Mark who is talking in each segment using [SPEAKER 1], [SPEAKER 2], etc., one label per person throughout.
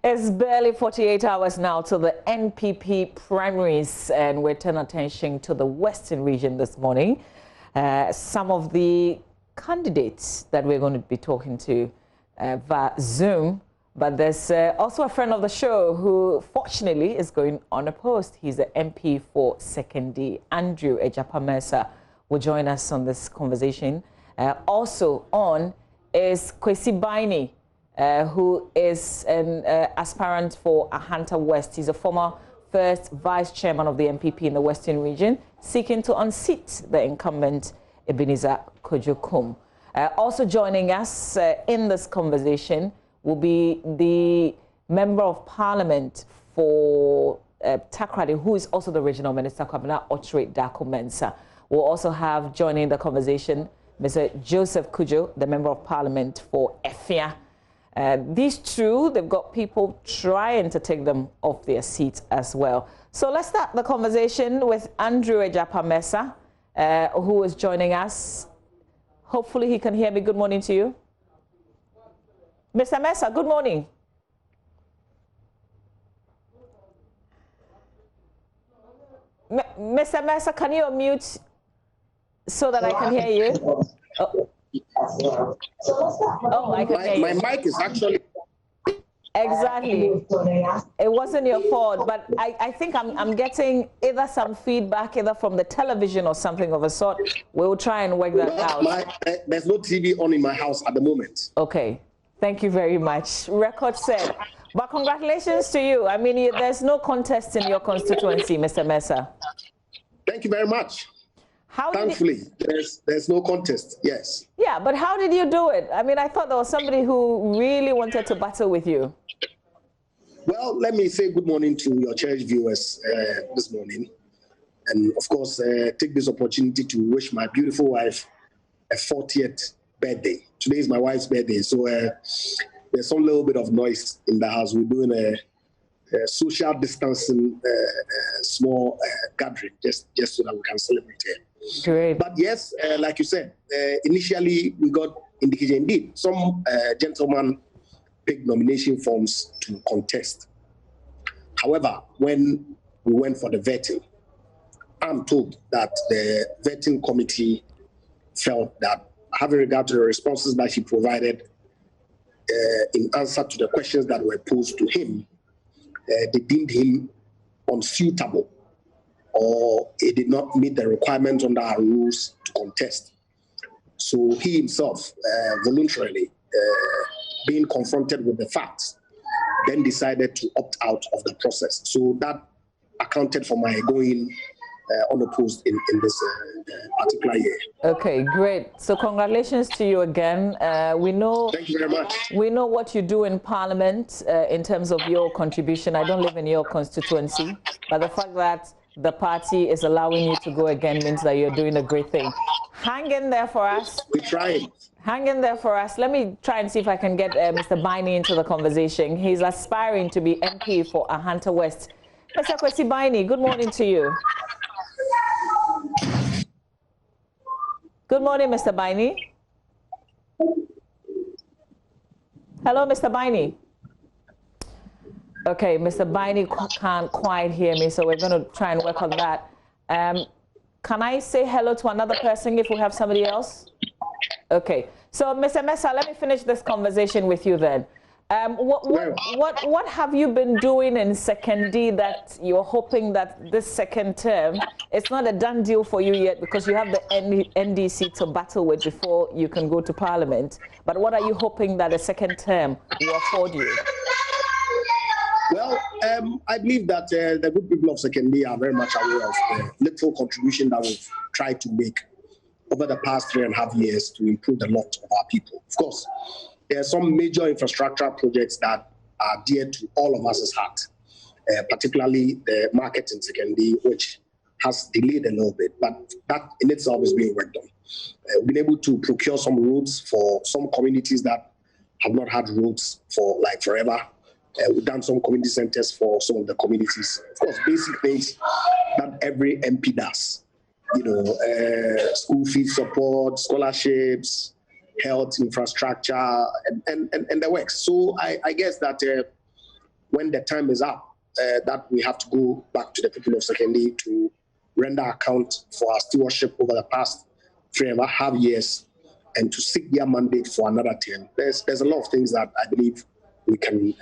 [SPEAKER 1] It's barely 48 hours now to the NPP primaries, and we turn attention to the Western region this morning. Some of the candidates that we're going to be talking to via Zoom, but there's also a friend of the show who fortunately is going unopposed. He's the MP for Sekondi, Egyapa Mercer, will join us on this conversation. Also on is Sekondi, who is an aspirant for Ahanta West. He's a former first vice chairman of the NPP in the Western region, seeking to unseat the incumbent Ebenezer Kojo-Kum. Also joining us in this conversation will be the Member of Parliament for Takrady, who is also the Regional Minister, Kwabena Ochre Mensa. We'll also have joining the conversation Mr. Joseph Kujo, the Member of Parliament for Efia. These two, they've got people trying to take them off their seats as well. So let's start the conversation with Egyapa Mercer, who is joining us. Hopefully he can hear me. Good morning to you. Mr. Mercer, good morning. Mr. Mercer, can you unmute so that I can hear you? Oh, I can hear you.
[SPEAKER 2] My mic is actually...
[SPEAKER 1] Exactly. It wasn't your fault, but I think I'm getting either some feedback, either from the television or something of a sort. We'll try and work that out.
[SPEAKER 2] There's no TV on in my house at the moment.
[SPEAKER 1] Okay. Thank you very much. Record set. But congratulations to you. I mean, there's no contest in your constituency, Mr. Mercer.
[SPEAKER 2] Thank you very much. Thankfully, there's no contest, yes.
[SPEAKER 1] Yeah, but how did you do it? I mean, I thought there was somebody who really wanted to battle with you.
[SPEAKER 2] Well, let me say good morning to your cherished viewers this morning. And of course, take this opportunity to wish my beautiful wife a 40th birthday. Today is my wife's birthday, so there's some little bit of noise in the house. We're doing a social distancing, small gathering, just so that we can celebrate it.
[SPEAKER 1] Great.
[SPEAKER 2] But yes, like you said, initially we got indication. Indeed, some gentlemen picked nomination forms to contest. However, when we went for the vetting, I'm told that the vetting committee felt that, having regard to the responses that he provided in answer to the questions that were posed to him, they deemed him unsuitable, or he did not meet the requirements under our rules to contest. So he himself, voluntarily, being confronted with the facts, then decided to opt out of the process. So that accounted for my going unopposed in this particular year.
[SPEAKER 1] Okay, great. So congratulations to you again. We know.
[SPEAKER 2] Thank you very much.
[SPEAKER 1] We know what you do in Parliament in terms of your contribution. I don't live in your constituency, but the fact that the party is allowing you to go again means that you're doing a great thing. Hang in there for us.
[SPEAKER 2] We're trying.
[SPEAKER 1] Hang in there for us. Let me try and see if I can get Mr. Baini into the conversation. He's aspiring to be MP for Ahanta West. Mr. Baini, good morning to you. Good morning, Mr. Baini. Hello, Mr. Baini. Okay, Mr. Baini can't quite hear me, so we're going to try and work on that. Can I say hello to another person if we have somebody else? Okay, so Mr. Mercer, let me finish this conversation with you then. What have you been doing in Sekondi that you're hoping that this second term, it's not a done deal for you yet because you have the NDC to battle with before you can go to Parliament, but what are you hoping that a second term will afford you?
[SPEAKER 2] Well, I believe that the good people of Sekondi are very much aware of the little contribution that we've tried to make over the past 3.5 years to improve the lot of our people. Of course, there are some major infrastructure projects that are dear to all of us' heart, particularly the market in Sekondi, which has delayed a little bit, but that in itself is being worked on. We've been able to procure some roads for some communities that have not had roads for like forever. We've done some community centers for some of the communities. Of course, basic things that every MP does. You know, school fees support, scholarships, health infrastructure, and the works. So I guess that when the time is up, that we have to go back to the people of Sekondi to render account for our stewardship over the past 3.5 years and to seek their mandate for another term. There's a lot of things that I believe we can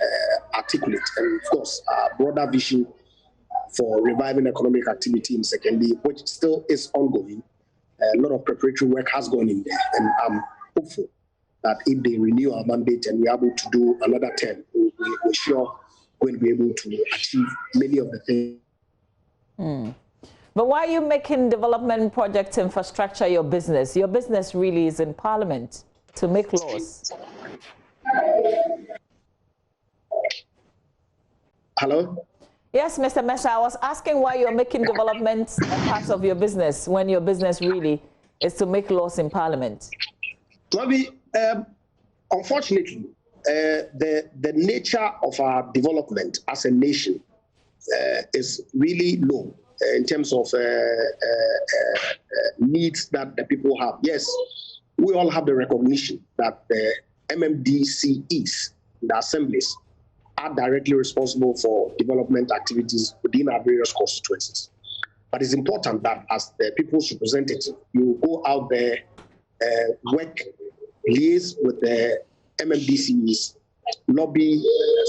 [SPEAKER 2] articulate. And of course, our broader vision for reviving economic activity in Sekondi, which still is ongoing. A lot of preparatory work has gone in there, and I'm hopeful that if they renew our mandate and we're able to do another term, we're sure going to be able to achieve many of the things.
[SPEAKER 1] But why are you making development project infrastructure your business? Your business really is in Parliament to make laws.
[SPEAKER 2] Hello?
[SPEAKER 1] Yes, Mr. Mercer, I was asking why you're making development part of your business when your business really is to make laws in Parliament.
[SPEAKER 2] Unfortunately, the nature of our development as a nation is really low in terms of needs that the people have. Yes, we all have the recognition that the MMDCEs, the assemblies, are directly responsible for development activities within our various constituencies. But it's important that as the people's representative, you go out there, work, liaise with the MMDCs, lobby,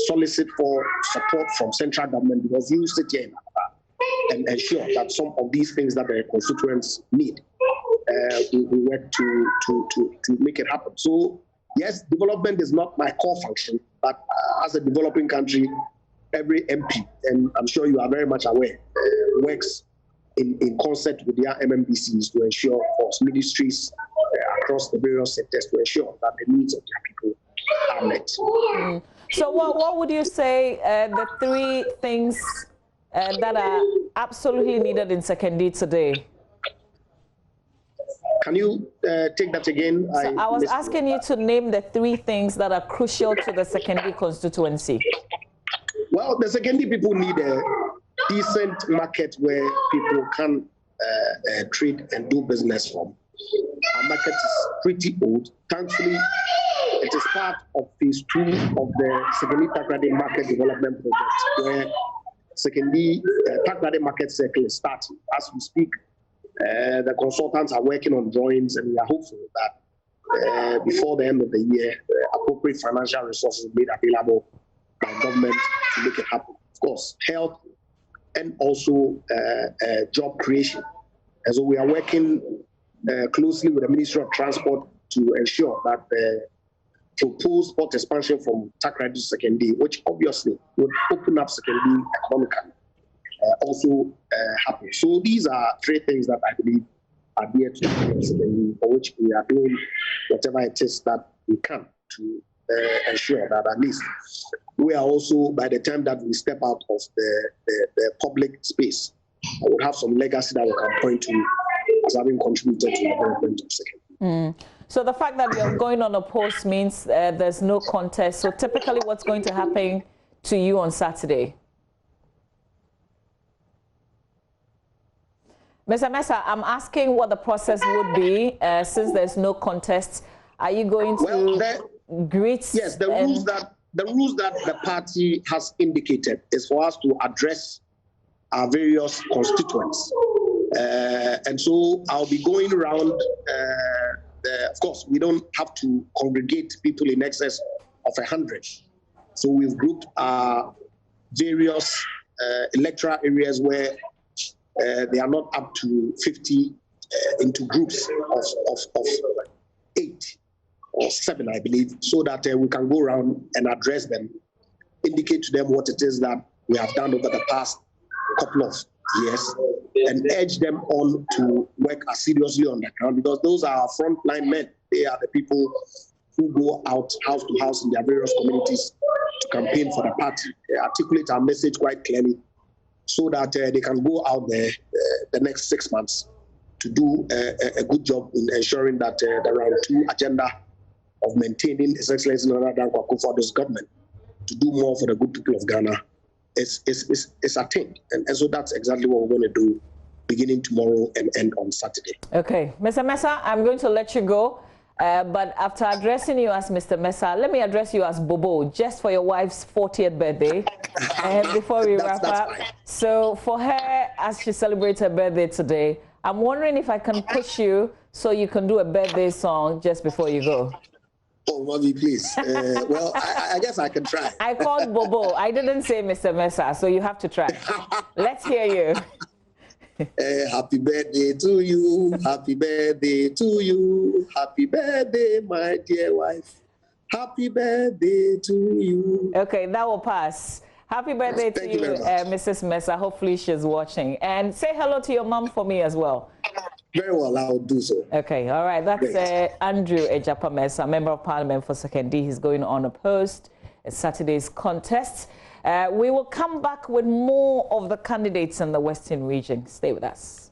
[SPEAKER 2] solicit for support from central government, because you sit here and ensure that some of these things that the constituents need, we work to make it happen. So yes, development is not my core function, but as a developing country, every MP, and I'm sure you are very much aware, works in concert with their MMDCs to ensure for ministries across the various sectors to ensure that the needs of their people are met.
[SPEAKER 1] So what would you say the three things that are absolutely needed in Sekondi today?
[SPEAKER 2] Can you take that again?
[SPEAKER 1] So I was asking you to name the three things that are crucial to the Sekondi constituency.
[SPEAKER 2] Well, the Sekondi people need a decent market where people can trade and do business from. Our market is pretty old. Thankfully, it is part of phase 2 of the Sekondi Takrady Market Development Project, where Sekondi Takrady Market Circle is starting. As we speak, the consultants are working on drawings, and we are hopeful that before the end of the year, appropriate financial resources will be made available by government to make it happen. Of course, health and also job creation. And so we are working closely with the Ministry of Transport to ensure that the proposed port expansion from Takrady to Sekondi, which obviously would open up Sekondi economically, also happen. So these are three things that I believe are dear to Sekondi, for which we are doing whatever it is that we can to ensure that at least we are also, by the time that we step out of the public space, we will have some legacy that we can point to as having contributed to the development of Sekondi.
[SPEAKER 1] So the fact that you're going unopposed means there's no contest. So typically what's going to happen to you on Saturday? Mr. Mercer, I'm asking what the process would be since there's no contest. Are you going to greet?
[SPEAKER 2] Yes, the rules that the party has indicated is for us to address our various constituents. And so I'll be going around. Of course, we don't have to congregate people in excess of 100. So we've grouped our various electoral areas where they are not up to 50 into groups of 8 or 7, I believe, so that we can go around and address them, indicate to them what it is that we have done over the past couple of years, and urge them on to work as seriously on the ground, because those are our frontline men. They are the people who go out house to house in their various communities to campaign for the party, articulate our message quite clearly, so that they can go out there the next 6 months to do a good job in ensuring that the round 2 agenda of maintaining His Excellency Nana Dankwa Akufo-Addo's government to do more for the good people of Ghana is attained. And so that's exactly what we're going to do beginning tomorrow and end on Saturday.
[SPEAKER 1] Okay. Mr. Mercer, I'm going to let you go. But after addressing you as Mr. Mercer, let me address you as Bobo, just for your wife's 40th birthday. Before we wrap up.
[SPEAKER 2] Fine.
[SPEAKER 1] So for her, as she celebrates her birthday today, I'm wondering if I can push you so you can do a birthday song just before you go.
[SPEAKER 2] Oh, mommy, please. Well, I guess I can try.
[SPEAKER 1] I called Bobo. I didn't say Mr. Mercer, so you have to try. Let's hear you.
[SPEAKER 2] Happy birthday to you. Happy birthday to you. Happy birthday, my dear wife. Happy birthday to you.
[SPEAKER 1] Okay, that will pass. Happy birthday to you, Mrs. Mercer. Hopefully she's watching. And say hello to your mom for me as well.
[SPEAKER 2] Very well, I'll do so.
[SPEAKER 1] Okay, all right. That's Andrew Egyapa Mercer, Member of Parliament for Sekondi. He's going unopposed at Saturday's contest. We will come back with more of the candidates in the Western region. Stay with us.